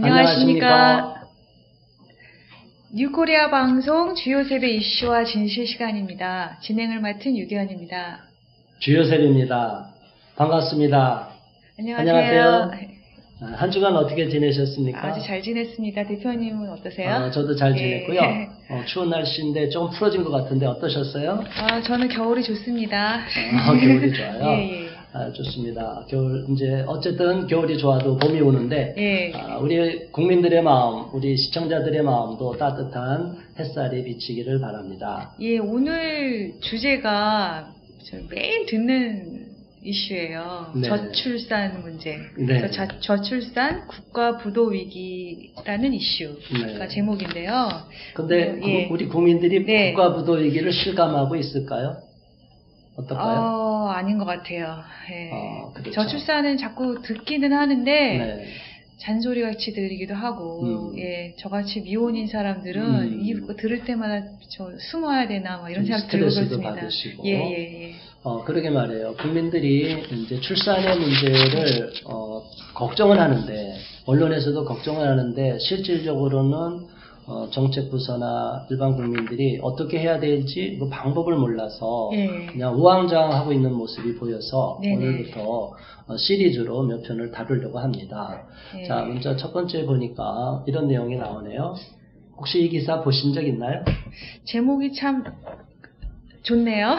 안녕하십니까. 뉴코리아 방송 주요 세대 이슈와 진실 시간입니다. 진행을 맡은 유기현입니다. 주요셉입니다. 반갑습니다. 안녕하세요. 한 주간 어떻게 지내셨습니까? 아주 잘 지냈습니다. 대표님은 어떠세요? 저도 잘 지냈고요. 추운 날씨인데 조금 풀어진 것 같은데 어떠셨어요? 저는 겨울이 좋습니다. 겨울이 좋아요? 예. 좋습니다. 겨울, 어쨌든 겨울이 좋아도 봄이 오는데, 예. 우리 국민들의 마음, 우리 시청자들의 마음도 따뜻한 het살이 비치기를 바랍니다. 예, 오늘 주제가 매일 듣는 이슈예요. 네. 저출산 문제. 네. 그래서 저출산 국가 부도 위기라는 이슈가 네. 제목인데요. 근데 예. 우리 국민들이 네. 국가 부도 위기를 실감하고 있을까요? 어떨까요? 아닌 것 같아요. 예. 그렇죠. 저출산은 자꾸 듣기는 하는데, 네. 잔소리같이 들리기도 하고, 예, 저같이 미혼인 사람들은 이거 들을 때마다 숨어야 되나, 막 이런 생각 들고 스트레스도 그렇습니다. 받으시고. 예. 그러게 말이에요. 국민들이 이제 출산의 문제를, 걱정을 하는데, 언론에서도 걱정을 하는데, 실질적으로는 정책부서나 일반 국민들이 어떻게 해야 될지 그 방법을 몰라서 예. 그냥 우왕좌왕하고 있는 모습이 보여서 네네. 오늘부터 시리즈로 몇 편을 다루려고 합니다. 예. 자, 먼저 첫 번째 보니까 이런 내용이 나오네요. 혹시 이 기사 보신 적 있나요? 제목이 참 좋네요.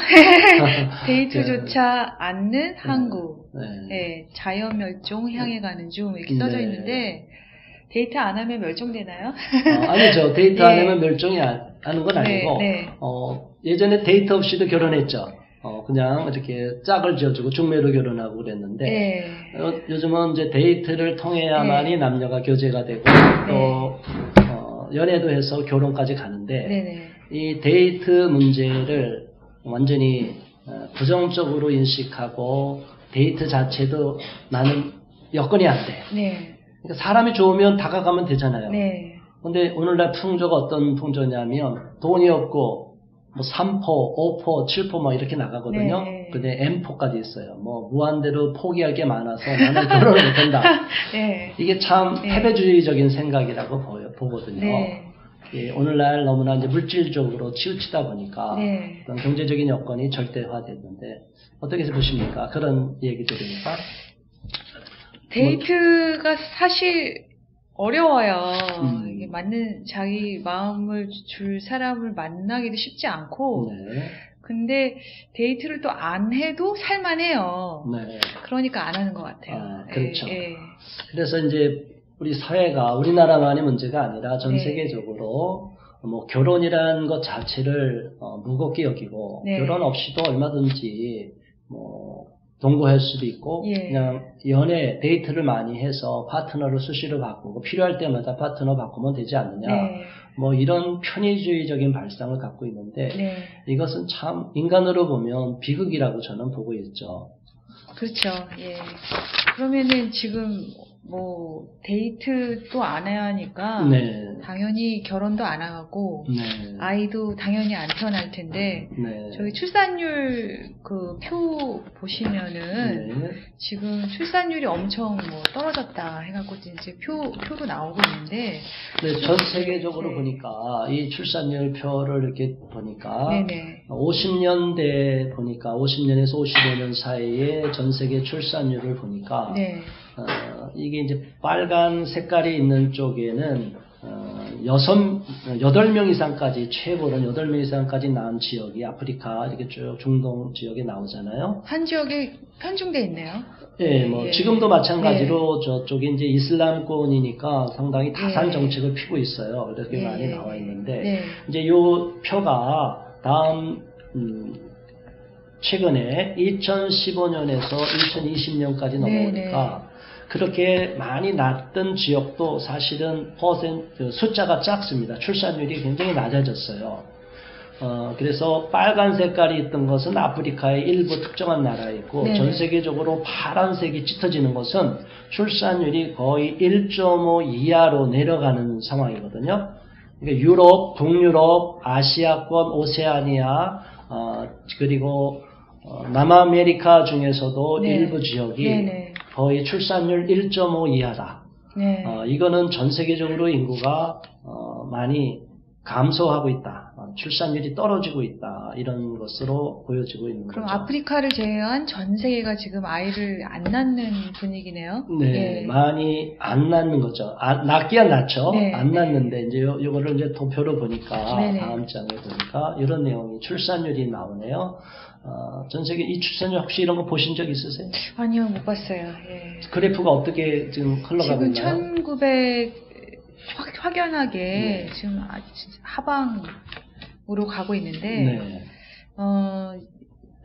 데이트조차 않는 한국. 네, 자연멸종 향해 가는 중 이렇게 써져 있는데 데이트 안 하면 멸종되나요? 아니죠. 데이트 안 하면 멸종이 하는 건 아니고 네. 예전에 데이트 없이도 결혼했죠. 그냥 이렇게 짝을 지어주고 중매로 결혼하고 그랬는데 요즘은 이제 데이트를 통해야만이 남녀가 교제가 되고 또 연애도 해서 결혼까지 가는데 이 데이트 문제를 완전히 부정적으로 인식하고 데이트 자체도 나는 여건이 안 돼. 그러니까 사람이 좋으면 다가가면 되잖아요. 근데 오늘날 풍조가 어떤 풍조냐면 돈이 없고 뭐 3포, 5포, 7포 막 이렇게 나가거든요. 근데 M포까지 있어요. 뭐 무한대로 포기할 게 많아서 나는 결혼을 못한다. 이게 참 패배주의적인 생각이라고 보거든요. 예, 오늘날 너무나 이제 물질적으로 치우치다 보니까 그런 경제적인 여건이 절대화됐는데 어떻게 보십니까? 그런 얘기 들으니까. 데이트가 사실 어려워요. 이게 맞는 자기 마음을 줄 사람을 만나기도 쉽지 않고, 근데 데이트를 또 안 해도 살만해요. 그러니까 안 하는 것 같아요. 그렇죠. 그래서 이제 우리 사회가 우리나라만의 문제가 아니라 전 세계적으로 뭐 결혼이라는 것 자체를 무겁게 여기고 결혼 없이도 얼마든지 뭐 동거할 수도 있고 그냥 연애 데이트를 많이 해서 파트너를 수시로 바꾸고 필요할 때마다 파트너 바꾸면 되지 않느냐 뭐 이런 편의주의적인 발상을 갖고 있는데 이것은 참 인간으로 보면 비극이라고 저는 보고 있죠. 그렇죠. 예. 그러면은 지금 뭐 데이트도 안 해야 하니까 당연히 결혼도 안 하고 아이도 당연히 안 태어날 텐데 저희 출산율 그 표 보시면은 지금 출산율이 엄청 뭐 떨어졌다 해갖고 이제 표로 나오고 있는데 전 세계적으로 보니까 이 출산율 표를 이렇게 보니까 50년대 보니까 50년에서 55년 사이에 전 세계 출산율을 보니까 이게 이제 빨간 색깔이 있는 쪽에는 8명 이상까지, 최고는 8명 이상까지 낳은 지역이 아프리카, 이렇게 쭉 중동 지역에 나오잖아요. 한 지역에 편중돼 있네요. 지금도 마찬가지로 저쪽이 이제 이슬람권이니까 상당히 다산 정책을 피고 있어요. 이렇게 많이 나와 있는데, 이제 요 표가 다음, 최근에 2015년에서 2020년까지 넘어오니까, 그렇게 많이 낳던 지역도 사실은 숫자가 작습니다. 출산율이 굉장히 낮아졌어요. 그래서 빨간 색깔이 있던 것은 아프리카의 일부 특정한 나라에 있고 전 세계적으로 파란색이 짙어지는 것은 출산율이 거의 1.5 이하로 내려가는 상황이거든요. 그러니까 유럽, 북유럽, 아시아권, 오세아니아, 그리고 남아메리카 중에서도 일부 지역이 거의 출산율 1.5 이하다. 네. 이거는 전 세계적으로 인구가 많이 감소하고 있다. 출산율이 떨어지고 있다. 이런 것으로 보여지고 있는 그럼 거죠. 아프리카를 제외한 전 세계가 지금 아이를 안 낳는 분위기네요. 네, 예. 많이 안 낳는 거죠. 낳기야 낳죠. 네, 안 네. 낳는데 이제 요거를 이제 도표로 보니까 네네. 다음 장에 보니까 이런 내용이 출산율이 나오네요. 전 세계 이 출산율 혹시 이런 거 보신 적 있으세요? 아니요, 못 봤어요. 예. 그래프가 어떻게 지금 흘러가고 지금 있나요? 1900 확연하게 네. 지금 하방으로 가고 있는데 네.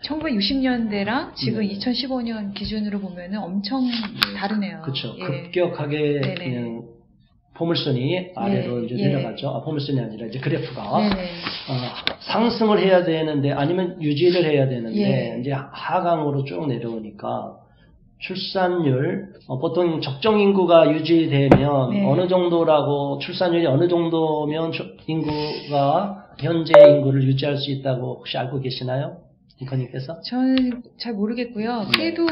1960년대랑 지금 네. 2015년 기준으로 보면은 엄청 다르네요. 그렇죠. 예. 급격하게 네네. 그냥 포물선이 아래로 예, 이제 예. 내려가죠. 포물선이 아니라 이제 그래프가 네네. 상승을 해야 되는데 아니면 유지를 해야 되는데 예. 이제 하강으로 쭉 내려오니까 출산율 보통 적정 인구가 유지되면 네. 어느 정도라고 출산율이 어느 정도면 인구가 현재 인구를 유지할 수 있다고 혹시 알고 계시나요? 링컨님께서? 저는 잘 모르겠고요. 네. 그래도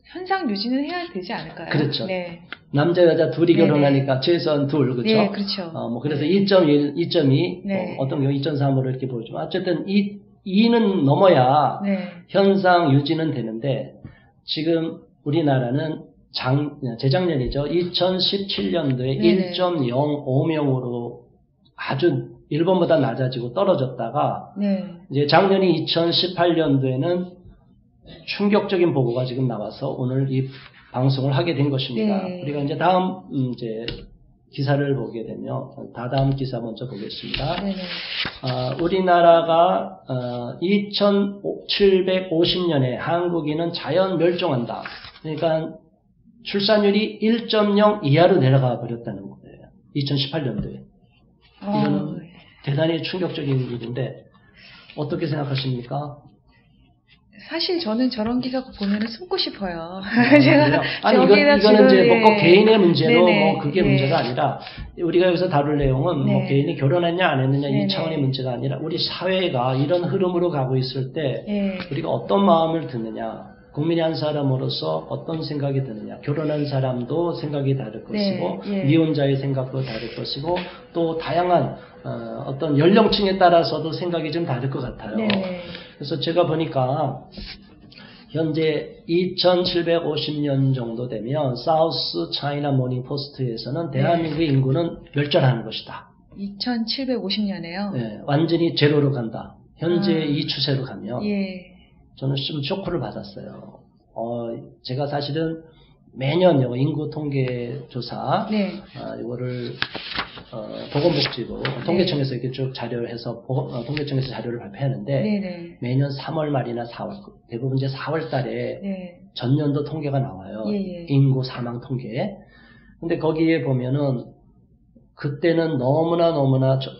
현상 유지는 해야 되지 않을까요? 그렇죠. 네. 남자 여자 둘이 네네. 결혼하니까 최소한 둘, 그렇죠? 네, 그렇죠. 그래서 네. 2.1, 2.2, 네. 어떤 경우 2.3으로 이렇게 보여주면 어쨌든 2는 넘어야 네. 현상 유지는 되는데 지금 우리나라는 재작년이죠. 2017년도에 네네. 1.05명으로 아주 일본보다 낮아지고 떨어졌다가 네. 이제 작년이 2018년도에는 충격적인 보고가 지금 나와서 오늘 이 방송을 하게 된 것입니다. 네. 우리가 이제 다음 이제 기사를 보게 되면 다음 기사 먼저 보겠습니다. 네네. 우리나라가 2750년에 한국인은 자연 멸종한다. 그러니까 출산율이 1.0 이하로 내려가 버렸다는 거예요. 2018년도에. 이거는 대단히 충격적인 일인데 어떻게 생각하십니까? 사실 저는 저런 기사 보면은 숨고 싶어요. 제가 아니 이거는 이제 뭐 꼭 개인의 문제로 뭐 그게 문제가 아니라 우리가 여기서 다룰 내용은 뭐 개인이 결혼했냐 안 했느냐 이 차원의 문제가 아니라 우리 사회가 이런 흐름으로 가고 있을 때 우리가 어떤 마음을 드느냐, 국민의 한 사람으로서 어떤 생각이 드느냐, 결혼한 사람도 생각이 다를 것이고 미혼자의 생각도 다를 것이고 또 다양한 어떤 연령층에 따라서도 생각이 좀 다를 것 같아요. 그래서 제가 보니까 현재 2750년 정도 되면 사우스 차이나 모닝 포스트에서는 대한민국의 인구는 멸절하는 것이다. 2750년에요? 네, 완전히 제로로 간다. 현재 이 추세로 가면 저는 좀 쇼크를 받았어요. 제가 사실은 매년 인구 통계 조사 이거를 보건복지부 통계청에서 이렇게 쭉 자료를 해서 통계청에서 자료를 발표하는데 매년 3월 말이나 4월 대부분 이제 4월 달에 전년도 통계가 나와요. 인구 사망 통계. 근데 거기에 보면은 그때는 너무나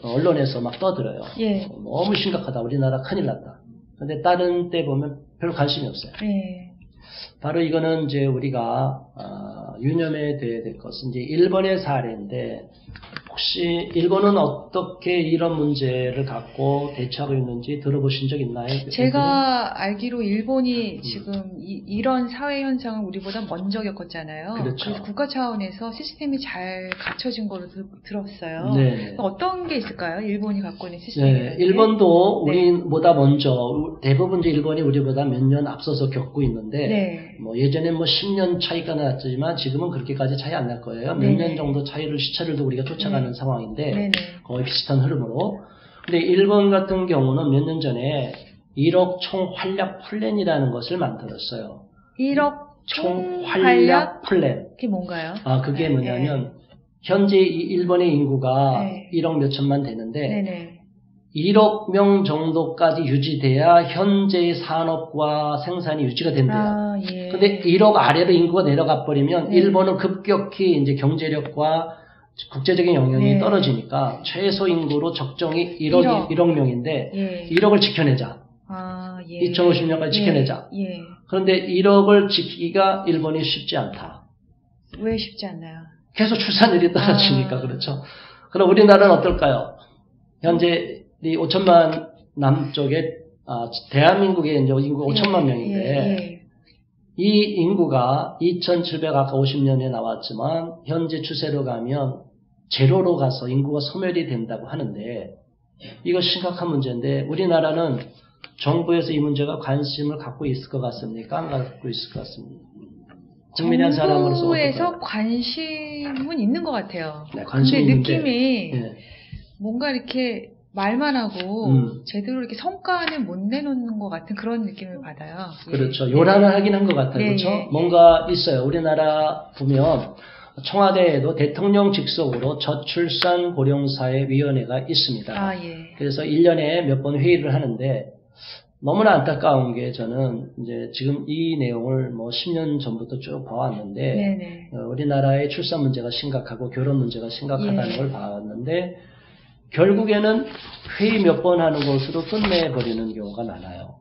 언론에서 막 떠들어요. 너무 심각하다. 우리나라 큰일 났다. 근데 다른 때 보면 별로 관심이 없어요. 바로 이거는 이제 우리가 유념해야 될 것은 이제 일본의 사례인데 혹시 일본은 어떻게 이런 문제를 갖고 대처하고 있는지 들어보신 적 있나요? 제가 알기로 일본이 지금 이런 사회 현상을 우리보다 먼저 겪었잖아요. 그렇죠. 그래서 국가 차원에서 시스템이 잘 갖춰진 걸로 들었어요. 어떤 게 있을까요? 일본이 갖고 있는 시스템이? 일본도 우리보다 먼저 대부분 이제 일본이 우리보다 몇 년 앞서서 겪고 있는데 뭐 예전에 뭐 10년 차이가 났지만 지금은 그렇게까지 차이 안 날 거예요. 몇 년 정도 시차를 두고 우리가 쫓아가는 상황인데 거의 비슷한 흐름으로. 근데 일본 같은 경우는 몇 년 전에 1억 총활약 플랜이라는 것을 만들었어요. 1억 총활약 플랜. 그게 뭔가요? 그게 뭐냐면 현재 일본의 인구가 1억 몇 천만 되는데 1억 명 정도까지 유지돼야 현재의 산업과 생산이 유지가 된대요. 근데 1억 아래로 인구가 내려가 버리면 일본은 급격히 이제 경제력과 국제적인 영향이 떨어지니까 최소 인구로 적정이 1억 명인데 1억을 지켜내자. 2050년까지 지켜내자. 그런데 1억을 지키기가 일본이 쉽지 않다. 왜 쉽지 않나요? 계속 출산율이 떨어지니까 그렇죠. 그럼 우리나라는 어떨까요? 현재 이 5천만 남쪽에 대한민국의 이제 인구가 5천만 명인데 이 인구가 2700 아까 50년에 나왔지만 현재 추세로 가면 제로로 가서 인구가 소멸이 된다고 하는데 이거 심각한 문제인데 우리나라는 정부에서 이 문제가 관심을 갖고 있을 것 같습니까? 안 갖고 있을 것 같습니까? 국민의 한 사람으로서 정부에서 관심은 있는 것 같아요. 네, 관심이 근데 있는데, 느낌이 네. 뭔가 이렇게 말만 하고 제대로 이렇게 성과는 못 내놓는 것 같은 그런 느낌을 받아요. 그렇죠. 요란을 하긴 한 것 같아요. 그렇죠? 뭔가 있어요. 우리나라 보면 청와대에도 대통령 직속으로 저출산 고령사회위원회가 있습니다. 그래서 1년에 몇 번 회의를 하는데 너무나 안타까운 게 저는 이제 지금 이 내용을 뭐 10년 전부터 쭉 봐왔는데 우리나라의 출산 문제가 심각하고 결혼 문제가 심각하다는 걸 봐왔는데 결국에는 회의 몇 번 하는 것으로 끝내버리는 경우가 많아요.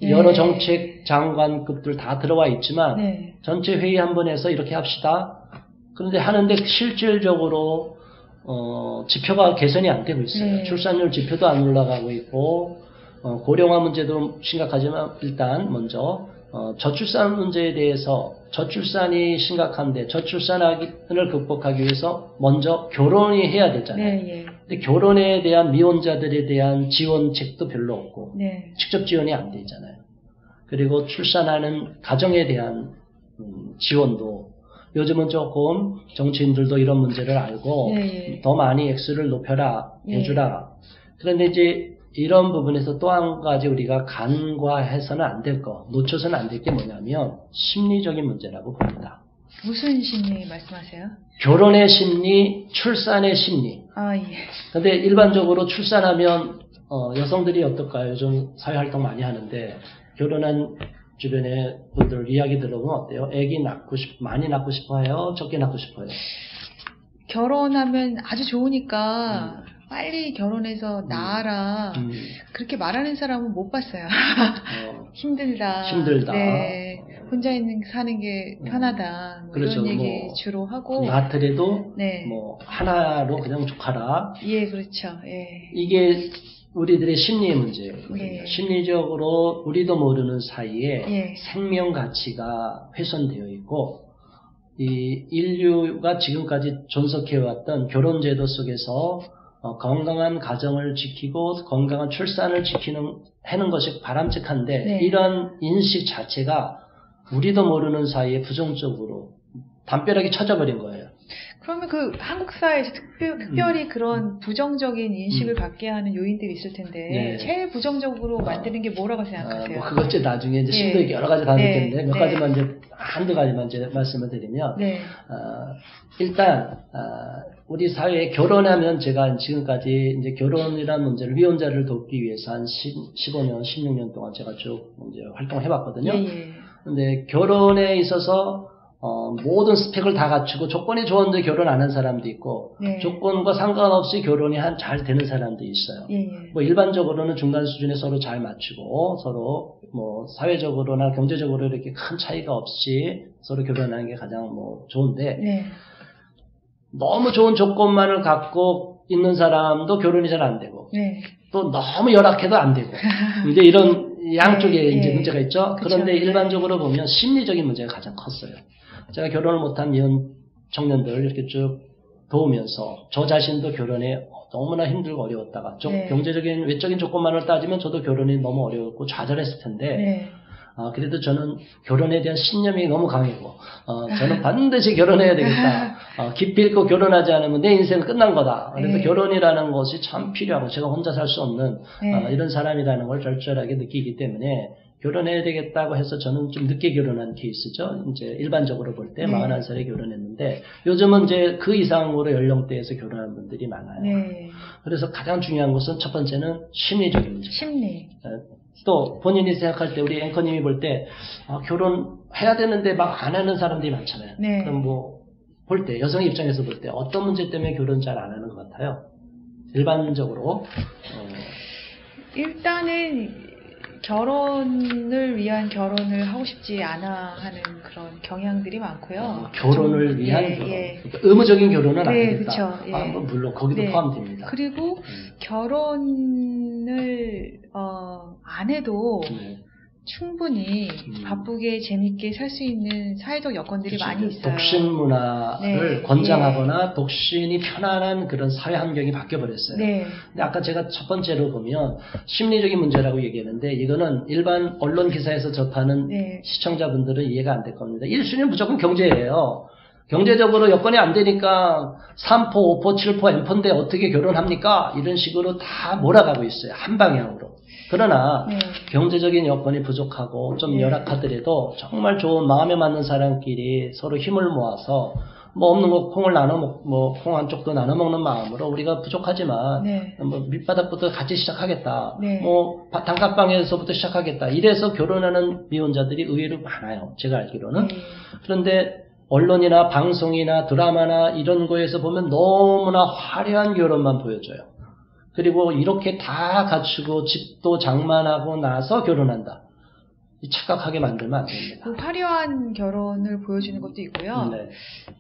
여러 정책 장관급들 다 들어와 있지만 전체 회의 한 번 해서 이렇게 합시다. 그런데 하는데 실질적으로 지표가 개선이 안 되고 있어요. 출산율 지표도 안 올라가고 있고 고령화 문제도 심각하지만 일단 먼저 저출산 문제에 대해서 저출산이 심각한데 저출산을 극복하기 위해서 먼저 결혼이 해야 되잖아요. 근데 결혼에 대한 미혼자들에 대한 지원책도 별로 없고 직접 지원이 안 되잖아요. 그리고 출산하는 가정에 대한 지원도 요즘은 조금 정치인들도 이런 문제를 알고 더 많이 액수를 높여라 해주라. 그런데 이제 이런 부분에서 또 한 가지 우리가 간과해서는 안 될 거, 놓쳐서는 안 될 게 뭐냐면 심리적인 문제라고 봅니다. 무슨 심리 말씀하세요? 결혼의 심리, 출산의 심리. 근데 일반적으로 출산하면 여성들이 어떨까요? 요즘 사회활동 많이 하는데 결혼한 주변의 분들 이야기 들어보면 어때요? 애기 많이 낳고 싶어요? 적게 낳고 싶어요? 결혼하면 아주 좋으니까 빨리 결혼해서 낳아라. 그렇게 말하는 사람은 못 봤어요. 힘들다. 네. 혼자 사는 게 편하다. 뭐 그렇죠. 이런 얘기 주로 하고. 낳더라도 뭐 하나로 그냥 족하라. 그렇죠. 이게 우리들의 심리의 문제예요. 심리적으로 우리도 모르는 사이에 생명 가치가 훼손되어 있고 이 인류가 지금까지 존속해왔던 결혼제도 속에서 건강한 가정을 지키고 건강한 출산을 하는 것이 바람직한데 이런 인식 자체가 우리도 모르는 사이에 부정적으로 담벼락이 쳐져버린 거예요. 그러면 그 한국 사회에서 특별히 그런 부정적인 인식을 갖게 하는 요인들이 있을 텐데 제일 부정적으로 만드는 게 뭐라고 생각하세요? 그것이 나중에 이제 심도 있게 여러 가지 다룰 텐데 몇 가지만 이제 한두 가지만 이제 말씀을 드리면 일단 우리 사회에 결혼하면 제가 지금까지 이제 결혼이라는 문제를 미혼자를 돕기 위해서 한 15년, 16년 동안 제가 쭉 이제 활동해 봤거든요. 근데 결혼에 있어서 모든 스펙을 다 갖추고 조건이 좋은데 결혼 안 한 사람도 있고 조건과 상관없이 결혼이 잘 되는 사람도 있어요. 뭐 일반적으로는 중간 수준에 서로 잘 맞추고 서로 뭐 사회적으로나 경제적으로 이렇게 큰 차이가 없이 서로 결혼하는 게 가장 뭐 좋은데 너무 좋은 조건만을 갖고 있는 사람도 결혼이 잘 안 되고 또 너무 열악해도 안 되고 이제 이런 양쪽에 이제 문제가 있죠. 그런데 일반적으로 보면 심리적인 문제가 가장 컸어요. 제가 결혼을 못한 미혼 청년들 이렇게 쭉 도우면서 저 자신도 결혼에 너무나 힘들고 어려웠다가 경제적인 외적인 조건만을 따지면 저도 결혼이 너무 어려웠고 좌절했을 텐데 그래도 저는 결혼에 대한 신념이 너무 강했고 저는 반드시 결혼해야 되겠다. 기필코 결혼하지 않으면 내 인생은 끝난 거다. 그래서 결혼이라는 것이 참 필요하고 제가 혼자 살 수 없는 이런 사람이라는 걸 절절하게 느끼기 때문에 결혼해야 되겠다고 해서 저는 좀 늦게 결혼한 케이스죠. 이제 일반적으로 볼 때 41살에 결혼했는데 요즘은 이제 그 이상으로 연령대에서 결혼한 분들이 많아요. 그래서 가장 중요한 것은 첫 번째는 심리적인 문제. 또 본인이 생각할 때 우리 앵커님이 볼 때 결혼해야 되는데 막 안 하는 사람들이 많잖아요. 그럼 뭐 볼 때 여성 입장에서 볼 때 어떤 문제 때문에 결혼 잘 안 하는 것 같아요? 일반적으로 일단은 결혼을 위한 결혼을 하고 싶지 않아 하는 그런 경향들이 많고요. 결혼을 위한 결혼. 그러니까 의무적인 결혼은 안 되겠다. 뭐 물론 거기도 포함됩니다. 그리고 결혼을 안 해도 충분히 바쁘게 재밌게 살 수 있는 사회적 여건들이 그렇죠. 많이 있어요. 독신 문화를 권장하거나 독신이 편안한 그런 사회 환경이 바뀌어버렸어요. 근데 아까 제가 첫 번째로 보면 심리적인 문제라고 얘기했는데 이거는 일반 언론 기사에서 접하는 시청자분들은 이해가 안 될 겁니다. 1순위는 무조건 경제예요. 경제적으로 여건이 안 되니까 3포, 5포, 7포, M포인데 어떻게 결혼합니까? 이런 식으로 다 몰아가고 있어요. 한 방향으로. 그러나 경제적인 여건이 부족하고 좀 열악하더라도 정말 좋은 마음에 맞는 사람끼리 서로 힘을 모아서 뭐 없는 거 콩을 나눠 뭐 콩 한쪽도 나눠 먹는 마음으로 우리가 부족하지만 뭐 밑바닥부터 같이 시작하겠다. 뭐 단칸방에서부터 시작하겠다. 이래서 결혼하는 미혼자들이 의외로 많아요. 제가 알기로는. 그런데 언론이나 방송이나 드라마나 이런 거에서 보면 너무나 화려한 결혼만 보여줘요. 그리고 이렇게 다 갖추고 집도 장만하고 나서 결혼한다. 착각하게 만들면 안 됩니다. 그 화려한 결혼을 보여주는 것도 있고요.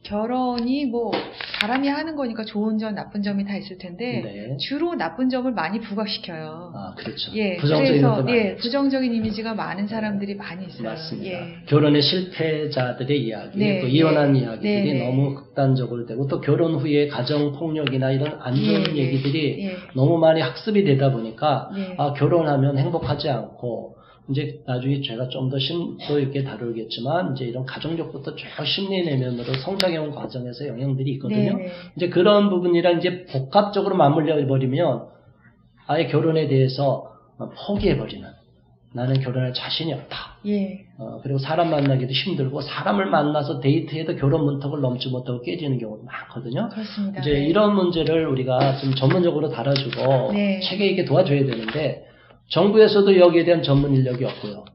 결혼이 뭐 사람이 하는 거니까 좋은 점, 나쁜 점이 다 있을 텐데 주로 나쁜 점을 많이 부각시켜요. 아, 그렇죠. 부정적인 그래서 부정적인 이미지가 많은 사람들이 많이 있어요. 맞습니다. 결혼의 실패자들의 이야기, 또 이혼한 이야기들이 너무 극단적으로 되고 또 결혼 후에 가정 폭력이나 이런 안 좋은 얘기들이 너무 많이 학습이 되다 보니까 아, 결혼하면 행복하지 않고 이제 나중에 제가 좀 더 심도 있게 다루겠지만 이제 이런 가정력부터 쭉 심리 내면으로 성장해온 과정에서 영향들이 있거든요. 이제 그런 부분이랑 이제 복합적으로 맞물려 버리면 아예 결혼에 대해서 포기해버리는 나는 결혼할 자신이 없다. 그리고 사람 만나기도 힘들고 사람을 만나서 데이트해도 결혼 문턱을 넘지 못하고 깨지는 경우도 많거든요. 그렇습니다. 이제 이런 문제를 우리가 좀 전문적으로 다뤄주고 체계 있게 도와줘야 되는데 정부에서도 여기에 대한 전문 인력이 없고요.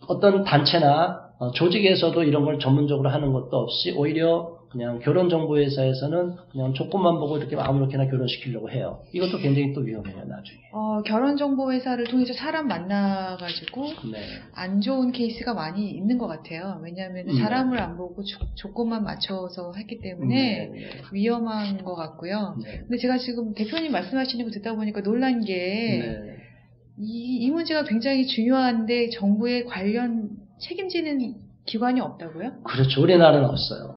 어떤 단체나 조직에서도 이런 걸 전문적으로 하는 것도 없이 오히려 그냥 결혼정보회사에서는 그냥 조건만 보고 이렇게 아무렇게나 결혼시키려고 해요. 이것도 굉장히 또 위험해요, 나중에. 결혼정보회사를 통해서 사람 만나가지고 안 좋은 케이스가 많이 있는 것 같아요. 왜냐하면 사람을 안 보고 조건만 맞춰서 했기 때문에 위험한 것 같고요. 근데 제가 지금 대표님 말씀하시는 거 듣다 보니까 놀란 게 이 문제가 굉장히 중요한데 정부에 관련 책임지는 기관이 없다고요? 그렇죠. 우리나라는 없어요.